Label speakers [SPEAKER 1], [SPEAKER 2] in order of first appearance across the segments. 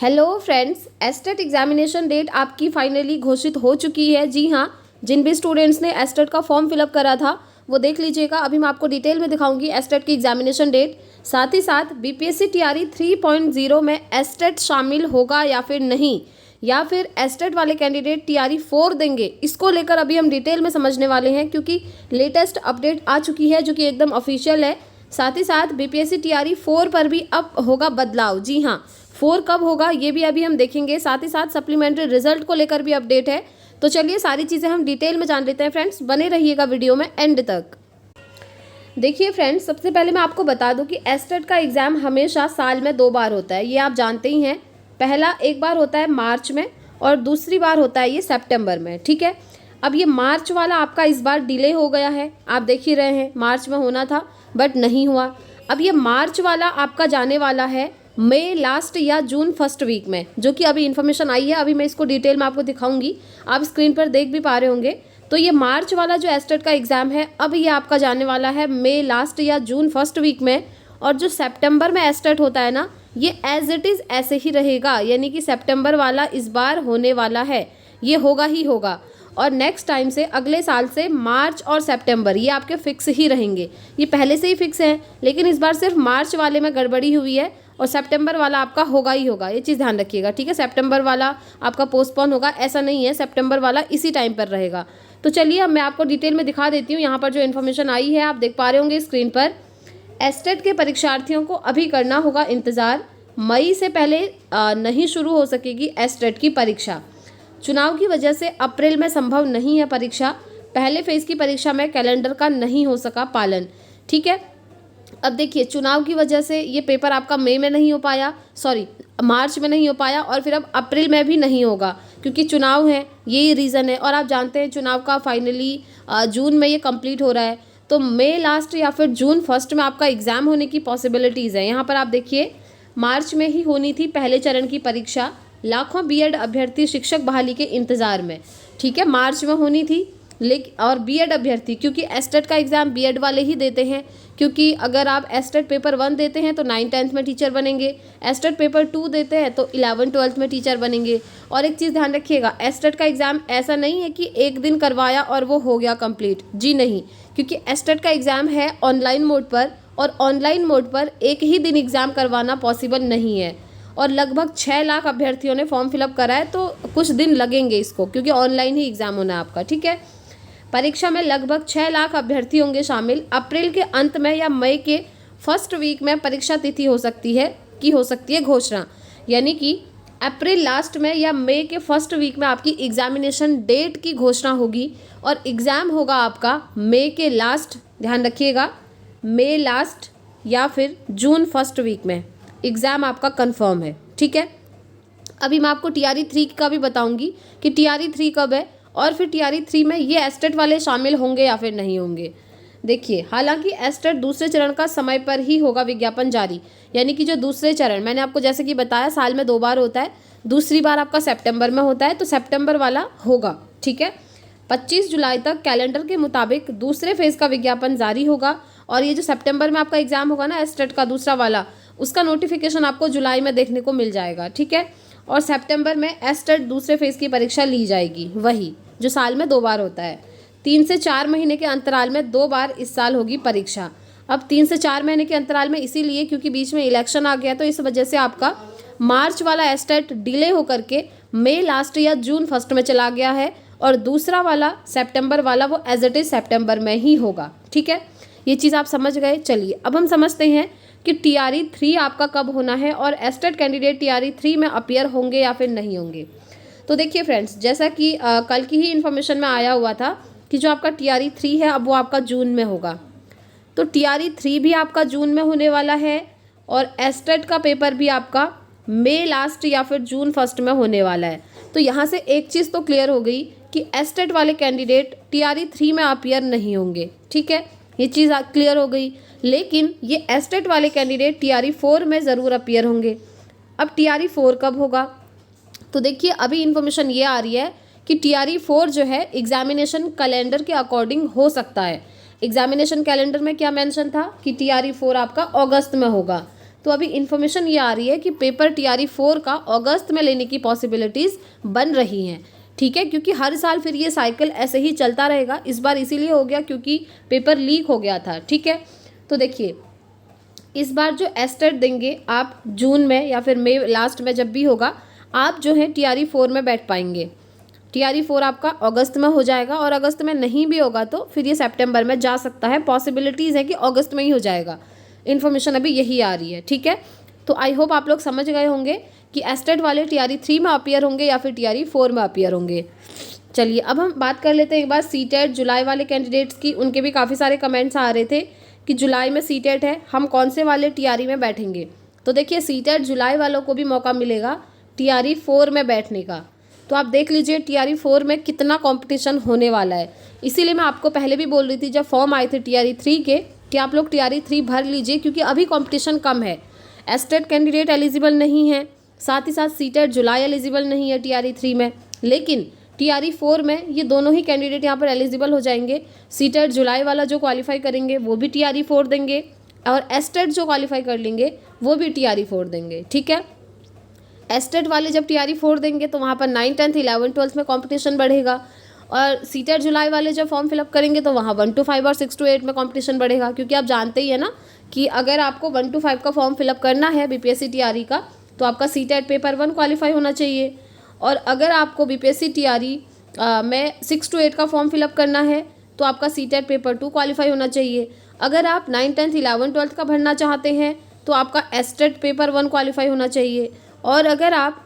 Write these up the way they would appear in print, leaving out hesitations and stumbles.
[SPEAKER 1] Hello friends, state examination date आपकी finally घोषित हो चुकी है। जी हाँ, जिन भी स्टूडेंट्स ने एस्टेट का फॉर्म फिलअप करा था वो देख लीजिएगा। अभी मैं आपको डिटेल में दिखाऊंगी एस्टेट की एग्जामिनेशन डेट। साथ ही साथ बीपीएससी टीआरई 3.0 में एस्टेट शामिल होगा या फिर नहीं, या फिर एस्टेट वाले कैंडिडेट टीआरई 4 देंगे, इसको लेकर अभी हम डिटेल में समझने वाले हैं, क्योंकि लेटेस्ट अपडेट आ चुकी है जो कि एकदम ऑफिशियल है। साथ ही साथ बीपीएससी टीआरई 4 पर भी अब होगा बदलाव। जी हाँ, 4 कब होगा ये भी अभी हम देखेंगे। साथ ही साथ सप्लीमेंट्री रिजल्ट को लेकर भी अपडेट है। तो चलिए सारी चीज़ें हम डिटेल में जान लेते हैं फ्रेंड्स, बने रहिएगा वीडियो में एंड तक। देखिए फ्रेंड्स, सबसे पहले मैं आपको बता दूं कि एस्टेट का एग्ज़ाम हमेशा साल में 2 बार होता है, ये आप जानते ही हैं। पहला एक बार होता है मार्च में और दूसरी बार होता है ये सितंबर में। ठीक है, अब ये मार्च वाला आपका इस बार डिले हो गया है, आप देख ही रहे हैं। मार्च में होना था बट नहीं हुआ। अब ये मार्च वाला आपका जाने वाला है मई लास्ट या जून फर्स्ट वीक में, जो कि अभी इन्फॉर्मेशन आई है। अभी मैं इसको डिटेल में आपको दिखाऊंगी, आप स्क्रीन पर देख भी पा रहे होंगे। तो ये मार्च वाला जो एस्टेट का एग्ज़ाम है अब ये आपका जाने वाला है मई लास्ट या जून फर्स्ट वीक में। और जो सितंबर में एस्टेट होता है ना, ये एज इट इज़ ऐसे ही रहेगा, यानी कि सितंबर वाला इस बार होने वाला है, ये होगा ही होगा। और नेक्स्ट टाइम से अगले साल से मार्च और सितंबर ये आपके फिक्स ही रहेंगे। ये पहले से ही फिक्स है, लेकिन इस बार सिर्फ मार्च वाले में गड़बड़ी हुई है और सितंबर वाला आपका होगा ही होगा, ये चीज़ ध्यान रखिएगा। ठीक है, सितंबर वाला आपका पोस्टपोन होगा ऐसा नहीं है, सितंबर वाला इसी टाइम पर रहेगा। तो चलिए अब मैं आपको डिटेल में दिखा देती हूँ। यहाँ पर जो इन्फॉर्मेशन आई है आप देख पा रहे होंगे स्क्रीन पर। एस्टेट के परीक्षार्थियों को अभी करना होगा इंतज़ार, मई से पहले नहीं शुरू हो सकेगी एस्टेट की परीक्षा। चुनाव की वजह से अप्रैल में संभव नहीं है परीक्षा। पहले फेज़ की परीक्षा में कैलेंडर का नहीं हो सका पालन। ठीक है, अब देखिए चुनाव की वजह से ये पेपर आपका मई में नहीं हो पाया, सॉरी मार्च में नहीं हो पाया, और फिर अब अप्रैल में भी नहीं होगा क्योंकि चुनाव है, यही रीज़न है। और आप जानते हैं चुनाव का फाइनली जून में ये कंप्लीट हो रहा है, तो मई लास्ट या फिर जून फर्स्ट में आपका एग्ज़ाम होने की पॉसिबिलिटीज़ है। यहाँ पर आप देखिए मार्च में ही होनी थी पहले चरण की परीक्षा। लाखों बीएड अभ्यर्थी शिक्षक बहाली के इंतज़ार में। ठीक है, मार्च में होनी थी, लेकिन और बीएड अभ्यर्थी, क्योंकि एस्टेट का एग्ज़ाम बीएड वाले ही देते हैं, क्योंकि अगर आप एस्टेट पेपर 1 देते हैं तो 9th-10th में टीचर बनेंगे, एस्टेट पेपर 2 देते हैं तो 11th-12th में टीचर बनेंगे। और एक चीज़ ध्यान रखिएगा, एस्टेट का एग्ज़ाम ऐसा नहीं है कि एक दिन करवाया और वो हो गया कंप्लीट। जी नहीं, क्योंकि एस्टेट का एग्ज़ाम है ऑनलाइन मोड पर, और ऑनलाइन मोड पर एक ही दिन एग्ज़ाम करवाना पॉसिबल नहीं है। और लगभग 6 लाख अभ्यर्थियों ने फॉर्म फिलअप करा है, तो कुछ दिन लगेंगे इसको, क्योंकि ऑनलाइन ही एग्ज़ाम होना है आपका। ठीक है, परीक्षा में लगभग 6 लाख अभ्यर्थी होंगे शामिल। अप्रैल के अंत में या मई के फर्स्ट वीक में परीक्षा तिथि हो सकती है घोषणा, यानी कि अप्रैल लास्ट में या मई के फर्स्ट वीक में आपकी एग्जामिनेशन डेट की घोषणा होगी। और एग्ज़ाम होगा आपका मई के लास्ट, ध्यान रखिएगा, मई लास्ट या फिर जून फर्स्ट वीक में एग्ज़ाम आपका कंफर्म है। ठीक है, अभी मैं आपको टीआरई 3 का भी बताऊंगी कि टीआरई 3 कब है, और फिर टीआरई 3 में ये एस्टेट वाले शामिल होंगे या फिर नहीं होंगे। देखिए, हालांकि एस्टेट दूसरे चरण का समय पर ही होगा विज्ञापन जारी, यानी कि जो दूसरे चरण मैंने आपको जैसे कि बताया साल में 2 बार होता है, दूसरी बार आपका सितंबर में होता है, तो सितंबर वाला होगा। ठीक है, 25 जुलाई तक कैलेंडर के मुताबिक दूसरे फेज़ का विज्ञापन जारी होगा। और ये जो सितंबर में आपका एग्ज़ाम होगा ना एस्टेट का दूसरा वाला, उसका नोटिफिकेशन आपको जुलाई में देखने को मिल जाएगा। ठीक है, और सितंबर में एस्टेट दूसरे फेज़ की परीक्षा ली जाएगी, वही जो साल में 2 बार होता है। 3 से 4 महीने के अंतराल में 2 बार इस साल होगी परीक्षा। अब 3 से 4 महीने के अंतराल में इसीलिए क्योंकि बीच में इलेक्शन आ गया, तो इस वजह से आपका मार्च वाला एस्टेट डिले होकर के मई लास्ट या जून फर्स्ट में चला गया है, और दूसरा वाला सितंबर वाला वो एज इट इज़ सितंबर में ही होगा। ठीक है, ये चीज़ आप समझ गए। चलिए अब हम समझते हैं कि टीआरई 3 आपका कब होना है और एस्टेट कैंडिडेट टीआरई 3 में अपीयर होंगे या फिर नहीं होंगे। तो देखिए फ्रेंड्स, जैसा कि कल की ही इन्फॉर्मेशन में आया हुआ था कि जो आपका टीआरई 3 है अब वो आपका जून में होगा, तो टीआरई 3 भी आपका जून में होने वाला है, और एस्टेट का पेपर भी आपका मई लास्ट या फिर जून फर्स्ट में होने वाला है। तो यहाँ से एक चीज़ तो क्लियर हो गई कि एस्टेट वाले कैंडिडेट टीआरई 3 में अपीयर नहीं होंगे। ठीक है, ये चीज़ क्लियर हो गई। लेकिन ये एस्टेट वाले कैंडिडेट टीआरई 4 में ज़रूर अपीयर होंगे। अब टीआरई 4 कब होगा, तो देखिए अभी इन्फॉर्मेशन ये आ रही है कि टीआरई 4 जो है एग्जामिनेशन कैलेंडर के अकॉर्डिंग हो सकता है। एग्जामिनेशन कैलेंडर में क्या मेंशन था कि टीआरई 4 आपका अगस्त में होगा, तो अभी इन्फॉर्मेशन ये आ रही है कि पेपर TRE 4 का अगस्त में लेने की पॉसिबिलिटीज़ बन रही हैं, ठीक है, क्योंकि हर साल फिर ये साइकिल ऐसे ही चलता रहेगा। इस बार इसीलिए हो गया क्योंकि पेपर लीक हो गया था, ठीक है। तो देखिए इस बार जो एस्टेट देंगे आप जून में या फिर मई लास्ट में जब भी होगा, आप जो है TRE 4 में बैठ पाएंगे। TRE 4 आपका अगस्त में हो जाएगा, और अगस्त में नहीं भी होगा तो फिर ये सितंबर में जा सकता है। पॉसिबिलिटीज़ है कि अगस्त में ही हो जाएगा। इन्फॉर्मेशन अभी यही आ रही है, ठीक है। तो आई होप आप लोग समझ गए होंगे कि एस्टेट वाले TRE 3 में अपीयर होंगे या फिर TRE 4 में अपीयर होंगे। चलिए अब हम बात कर लेते हैं एक बार सीटेट जुलाई वाले कैंडिडेट्स की। उनके भी काफ़ी सारे कमेंट्स आ रहे थे कि जुलाई में सीटेट है, हम कौन से वाले TRE में बैठेंगे। तो देखिए सीटेट जुलाई वालों को भी मौका मिलेगा TRE 4 में बैठने का। तो आप देख लीजिए TRE 4 में कितना कंपटीशन होने वाला है। इसीलिए मैं आपको पहले भी बोल रही थी जब फॉर्म आए थे TRE 3 के कि आप लोग TRE 3 भर लीजिए, क्योंकि अभी कंपटीशन कम है। एस्टेट कैंडिडेट एलिजिबल नहीं है, साथ ही साथ सीटेट जुलाई एलिजिबल नहीं है TRE 3 में, लेकिन TRE 4 में ये दोनों ही कैंडिडेट यहाँ पर एलिजिबल हो जाएंगे। सीटेट जुलाई वाला जो क्वालिफाई करेंगे वो भी TRE 4 देंगे, और एस्टेट जो क्वालिफाई कर लेंगे वो भी TRE 4 देंगे, ठीक है। एस्टेट वाले जब TRE 4 देंगे तो वहाँ पर 9, 10, 11, 12 में कंपटीशन बढ़ेगा, और सीटेट जुलाई वाले जब फॉर्म फिलअप करेंगे तो वहाँ 1 to 5 और 6 to 8 में कंपटीशन बढ़ेगा। क्योंकि आप जानते ही है ना कि अगर आपको 1 to 5 का फॉर्म फिलअप करना है BPSC TRE का, तो आपका सीटेट पेपर 1 क्वालिफाई होना चाहिए, और अगर आपको BPSC TRE में 6 to 8 का फॉर्म फिलअप करना है तो आपका सीटेट पेपर 2 क्वालिफाई होना चाहिए। अगर आप 9, 10, 11, 12 का भरना चाहते हैं तो आपका एस्टेट पेपर 1 क्वालिफाई होना चाहिए, और अगर आप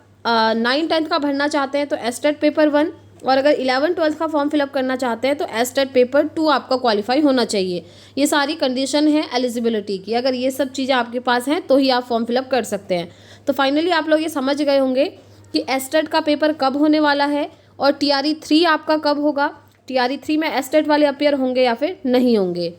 [SPEAKER 1] 9, 10 का भरना चाहते हैं तो एस्टेट पेपर 1, और अगर 11, 12 का फॉर्म फिलअप करना चाहते हैं तो एस्टेट पेपर 2 आपका क्वालिफाई होना चाहिए। ये सारी कंडीशन है एलिजिबिलिटी की। अगर ये सब चीज़ें आपके पास हैं तो ही आप फॉर्म फिलअप कर सकते हैं। तो फाइनली आप लोग ये समझ गए होंगे कि एस्टेट का पेपर कब होने वाला है और TRE 3 आपका कब होगा। TRE 3 में एस्टेट वाले अपीयर होंगे या फिर नहीं होंगे।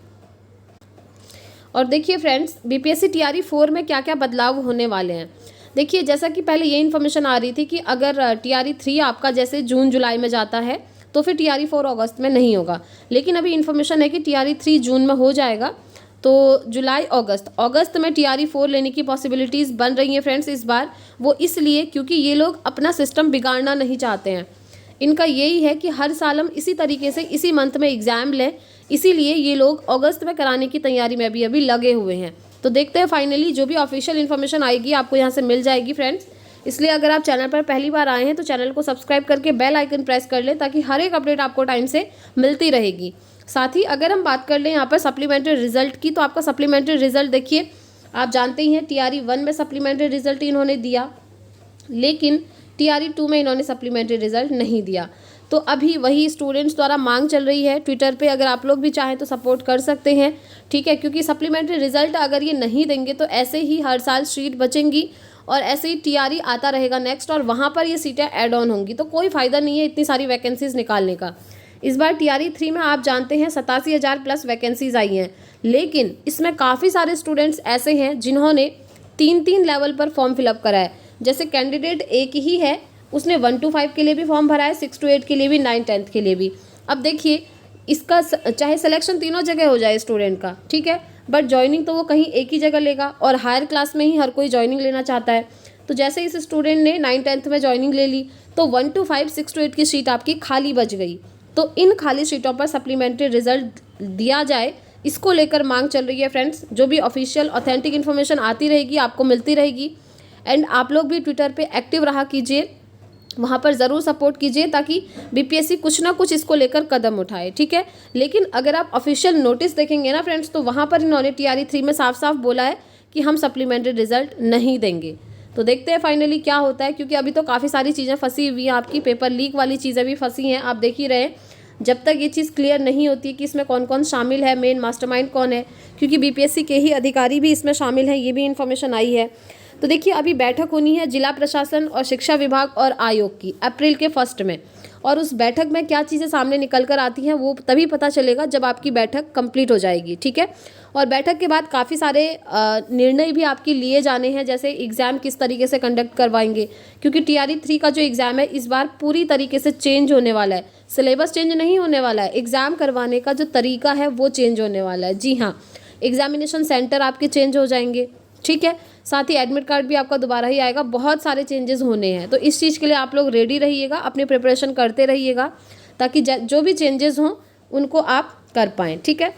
[SPEAKER 1] और देखिए फ्रेंड्स, BPSC TRE 4 में क्या क्या बदलाव होने वाले हैं। देखिए जैसा कि पहले ये इन्फॉर्मेशन आ रही थी कि अगर TRE 3 आपका जैसे जून जुलाई में जाता है तो फिर TRE 4 अगस्त में नहीं होगा, लेकिन अभी इन्फॉर्मेशन है कि TRE 3 जून में हो जाएगा। तो जुलाई अगस्त में TRE 4 लेने की पॉसिबिलिटीज़ बन रही हैं फ्रेंड्स इस बार। वो इसलिए क्योंकि ये लोग अपना सिस्टम बिगाड़ना नहीं चाहते हैं। इनका यही है कि हर साल हम इसी तरीके से इसी मंथ में एग्ज़ाम लें, इसीलिए ये लोग अगस्त में कराने की तैयारी में अभी लगे हुए हैं। तो देखते हैं फाइनली जो भी ऑफिशियल इन्फॉर्मेशन आएगी आपको यहाँ से मिल जाएगी फ्रेंड्स। इसलिए अगर आप चैनल पर पहली बार आए हैं तो चैनल को सब्सक्राइब करके बेल आइकन प्रेस कर लें, ताकि हर एक अपडेट आपको टाइम से मिलती रहेगी। साथ ही अगर हम बात कर लें यहाँ पर सप्लीमेंट्री रिजल्ट की, तो आपका सप्लीमेंट्री रिजल्ट देखिए, आप जानते ही हैं TRE 1 में सप्लीमेंट्री रिजल्ट इन्होंने दिया, लेकिन TRE 2 में इन्होंने सप्लीमेंट्री रिजल्ट नहीं दिया। तो अभी वही स्टूडेंट्स द्वारा मांग चल रही है ट्विटर पे, अगर आप लोग भी चाहें तो सपोर्ट कर सकते हैं, ठीक है। क्योंकि सप्लीमेंट्री रिजल्ट अगर ये नहीं देंगे तो ऐसे ही हर साल सीट बचेंगी और ऐसे ही TRE आता रहेगा नेक्स्ट, और वहाँ पर ये सीटें ऐड ऑन होंगी। तो कोई फ़ायदा नहीं है इतनी सारी वैकेंसीज़ निकालने का। इस बार TRE 3 में आप जानते हैं 87,000 प्लस वैकेंसीज़ आई हैं, लेकिन इसमें काफ़ी सारे स्टूडेंट्स ऐसे हैं जिन्होंने 3 लेवल पर फॉर्म फिलअप करा है। जैसे कैंडिडेट एक ही है, उसने 1 to 5 के लिए भी फॉर्म भरा है, 6 to 8 के लिए भी, 9, 10 के लिए भी। अब देखिए इसका चाहे सिलेक्शन तीनों जगह हो जाए स्टूडेंट का, ठीक है, बट ज्वाइनिंग तो वो कहीं एक ही जगह लेगा, और हायर क्लास में ही हर कोई ज्वाइनिंग लेना चाहता है। तो जैसे इस स्टूडेंट ने 9, 10 में ज्वाइनिंग ले ली तो 1 to 5, 6 to 8 की सीट आपकी खाली बच गई। तो इन खाली सीटों पर सप्लीमेंट्री रिजल्ट दिया जाए, इसको लेकर मांग चल रही है फ्रेंड्स। जो भी ऑफिशियल ऑथेंटिक इन्फॉर्मेशन आती रहेगी आपको मिलती रहेगी। एंड आप लोग भी ट्विटर पे एक्टिव रहा कीजिए, वहाँ पर ज़रूर सपोर्ट कीजिए, ताकि BPSC कुछ ना कुछ इसको लेकर कदम उठाए, ठीक है। लेकिन अगर आप ऑफिशियल नोटिस देखेंगे ना फ्रेंड्स, तो वहाँ पर इन्होंने TRE 3 में साफ साफ बोला है कि हम सप्लीमेंट्री रिजल्ट नहीं देंगे। तो देखते हैं फाइनली क्या होता है, क्योंकि अभी तो काफ़ी सारी चीज़ें फंसी हुई हैं, आपकी पेपर लीक वाली चीज़ें भी फंसी हैं, आप देख ही रहे हैं। जब तक ये चीज़ क्लियर नहीं होती कि इसमें कौन कौन शामिल है, मेन मास्टरमाइंड कौन है, क्योंकि BPSC के ही अधिकारी भी इसमें शामिल हैं, ये भी इन्फॉर्मेशन आई है। तो देखिए अभी बैठक होनी है जिला प्रशासन और शिक्षा विभाग और आयोग की अप्रैल के 1 में, और उस बैठक में क्या चीज़ें सामने निकल कर आती हैं वो तभी पता चलेगा जब आपकी बैठक कंप्लीट हो जाएगी, ठीक है। और बैठक के बाद काफ़ी सारे निर्णय भी आपकी लिए जाने हैं, जैसे एग्ज़ाम किस तरीके से कंडक्ट करवाएंगे, क्योंकि TRE 3 का जो एग्ज़ाम है इस बार पूरी तरीके से चेंज होने वाला है। सिलेबस चेंज नहीं होने वाला है, एग्ज़ाम करवाने का जो तरीका है वो चेंज होने वाला है। जी हाँ, एग्जामिनेशन सेंटर आपके चेंज हो जाएंगे, ठीक है। साथ ही एडमिट कार्ड भी आपका दोबारा ही आएगा, बहुत सारे चेंजेस होने हैं, तो इस चीज़ के लिए आप लोग रेडी रहिएगा, अपनी प्रिपरेशन करते रहिएगा ताकि जो भी चेंजेस हों उनको आप कर पाएँ, ठीक है।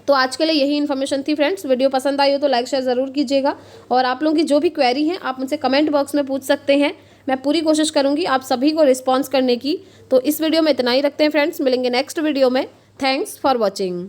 [SPEAKER 1] तो आज के लिए यही इन्फॉर्मेशन थी फ्रेंड्स। वीडियो पसंद आई हो तो लाइक शेयर ज़रूर कीजिएगा, और आप लोगों की जो भी क्वेरी है आप मुझसे कमेंट बॉक्स में पूछ सकते हैं। मैं पूरी कोशिश करूँगी आप सभी को रिस्पॉन्स करने की। तो इस वीडियो में इतना ही रखते हैं फ्रेंड्स, मिलेंगे नेक्स्ट वीडियो में। Thanks for watching.